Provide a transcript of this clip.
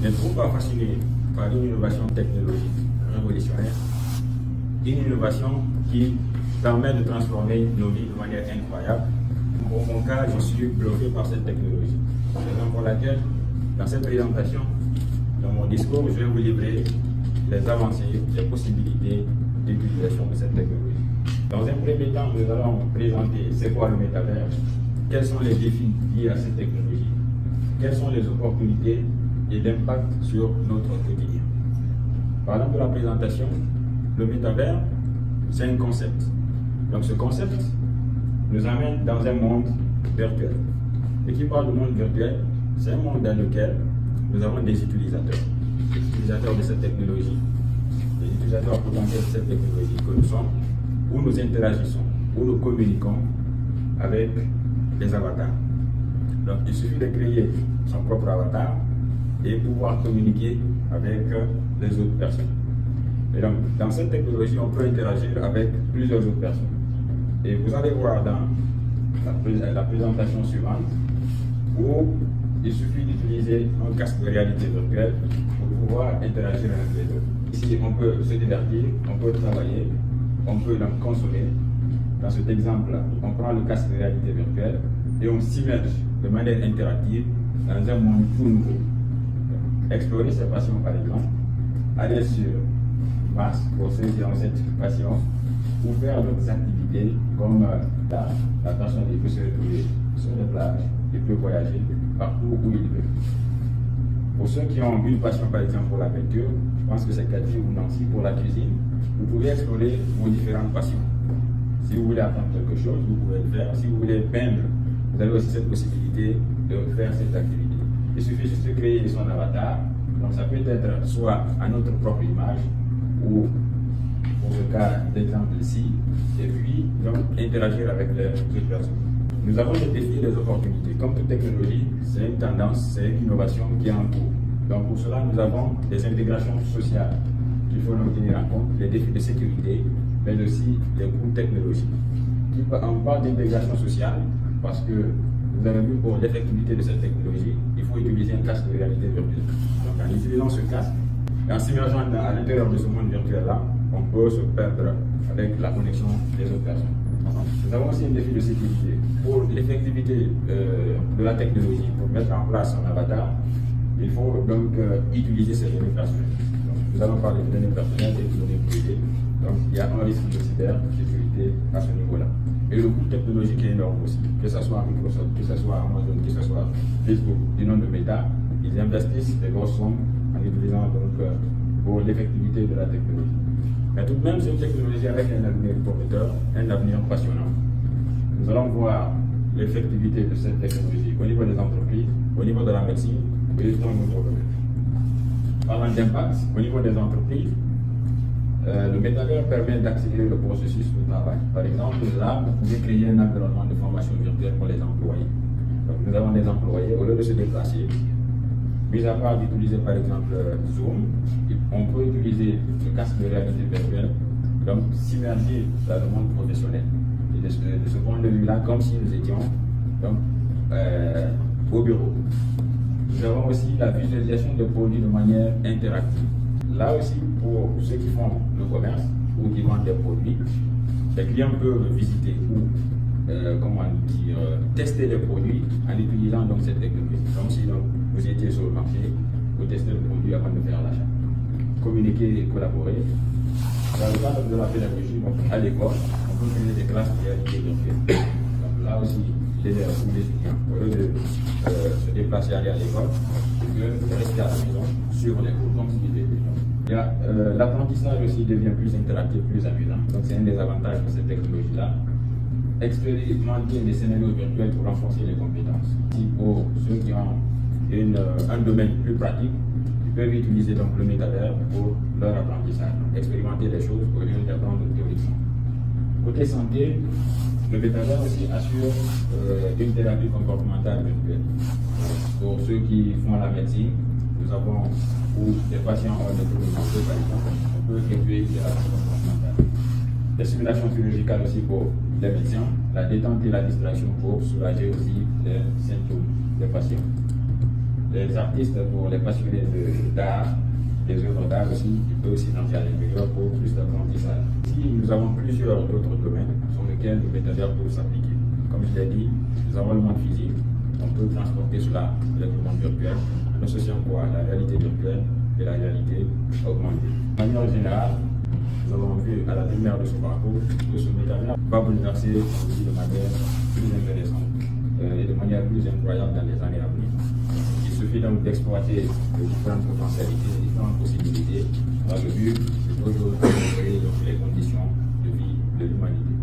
N'êtes vous pas fasciné par une innovation technologique révolutionnaire, une innovation qui permet de transformer nos vies de manière incroyable? Pour mon cas, je suis bluffé par cette technologie. C'est la raison pour laquelle, dans cette présentation, dans mon discours, je vais vous livrer les avancées, les possibilités d'utilisation de cette technologie. Dans un premier temps, nous allons présenter c'est quoi le métavers, quels sont les défis liés à cette technologie, quelles sont les opportunités et l'impact sur notre quotidien. Parlant de la présentation, le métavers, c'est un concept. Donc ce concept nous amène dans un monde virtuel. Et qui parle de monde virtuel, c'est un monde dans lequel nous avons des utilisateurs de cette technologie, des utilisateurs potentiels de cette technologie que nous sommes, où nous interagissons, où nous communiquons avec les avatars. Donc il suffit de créer son propre avatar et pouvoir communiquer avec les autres personnes. Et donc dans cette technologie, on peut interagir avec plusieurs autres personnes. Et vous allez voir dans la présentation suivante où il suffit d'utiliser un casque de réalité virtuelle pour pouvoir interagir avec les autres. Ici, on peut se divertir, on peut travailler, on peut donc consommer. Dans cet exemple-là, on prend le casque de réalité virtuelle et on s'immerge de manière interactive dans un monde tout nouveau. Explorer ses passions, par exemple, aller sur Mars pour ceux qui ont cette passion, ou faire d'autres activités comme la personne qui peut se retrouver sur les plages, il peut voyager partout où il veut. Pour ceux qui ont une passion par exemple pour la peinture, je pense que c'est Cathy ou Nancy pour la cuisine, vous pouvez explorer vos différentes passions. Si vous voulez apprendre quelque chose, vous pouvez le faire. Si vous voulez peindre, vous avez aussi cette possibilité de faire cette activité. Il suffit juste de créer son avatar. Donc ça peut être soit à notre propre image ou pour le cas d'exemple ici, et puis donc interagir avec les autres personnes. Nous avons des défis et des opportunités. Comme toute technologie, c'est une tendance, c'est une innovation qui est en cours. Donc pour cela, nous avons des intégrations sociales qu'il faut nous tenir en compte, les défis de sécurité, mais aussi les coûts technologiques. On parle d'intégration sociale parce que vous avez vu pour l'effectivité de cette technologie, il faut utiliser un casque de réalité virtuelle. Donc en utilisant ce casque, et en s'immergeant à l'intérieur de ce monde virtuel-là, on peut se perdre avec la connexion des autres personnes. Nous avons aussi un défi de sécurité. Pour l'effectivité de la technologie, pour mettre en place un avatar, il faut donc utiliser ces données personnelles. Donc, nous allons parler de données personnelles et de données privées. Donc il y a un risque de cybersécurité à ce niveau-là. Et le coût technologique est énorme aussi, que ce soit Microsoft, que ce soit Amazon, que ce soit Facebook, du nom de Meta, ils investissent des grosses sommes en utilisant donc pour l'effectivité de la technologie. Mais tout de même, c'est une technologie avec un avenir prometteur, un avenir passionnant. Nous allons voir l'effectivité de cette technologie au niveau des entreprises, au niveau de la médecine et dans notre domaine. Parlant d'impact, au niveau des entreprises, le métavers permet d'accélérer le processus de travail. Par exemple, là, vous pouvez créer un environnement de formation virtuelle pour les employés. Donc, nous avons des employés, au lieu de se déplacer, mis à part d'utiliser par exemple Zoom, on peut utiliser le casque de réalité virtuelle, donc s'immerger dans le monde professionnel. Et de ce point de vue-là, comme si nous étions donc, au bureau. Nous avons aussi la visualisation des produits de manière interactive. Là aussi, pour ceux qui font le commerce ou qui vendent des produits, les clients peuvent visiter ou tester les produits en utilisant donc cette technologie. Comme si donc, vous étiez sur le marché, vous testez le produit avant de faire l'achat. Communiquer et collaborer. Dans le cadre de la pédagogie, donc, à l'école, on peut créer des classes de réalité virtuelle. Donc là aussi, les élèves ou les étudiants, au lieu de se déplacer aller à l'école, de rester à la maison, suivre les cours comme s'ils étaient. L'apprentissage aussi devient plus interactif, plus amusant. Donc c'est un des avantages de cette technologie-là. Expérimenter des scénarios virtuels pour renforcer les compétences. Pour ceux qui ont un domaine plus pratique, ils peuvent utiliser donc le métavers pour leur apprentissage. Donc, expérimenter les choses au lieu d'apprendre théoriquement. Côté santé, le métavers aussi assure une thérapie comportementale virtuelle. Pour ceux qui font la médecine, nous avons où les patients ont des troubles mentaux, par exemple, on peut effectuer une thérapie comportementale. Des simulations chirurgicales aussi pour les médecins, la détente et la distraction pour soulager aussi les symptômes des patients. les artistes, pour les passionnés d'art, des œuvres d'art aussi, il peut aussi rentrer à l'intérieur pour plus d'apprentissage. Ici, nous avons plusieurs autres domaines sur lesquels le métavers peut s'appliquer. Comme je l'ai dit, nous avons le monde physique, on peut transporter cela avec le monde virtuel, en associant quoi? La réalité virtuelle et la réalité augmentée. De manière générale, nous avons vu à la lumière de ce parcours que ce métavers va bouleverser nos vies de manière plus intéressante et de manière plus incroyable dans les années à venir. Il suffit donc d'exploiter les différentes potentialités, les différentes possibilités dans le but de toujours améliorer les conditions de vie de l'humanité.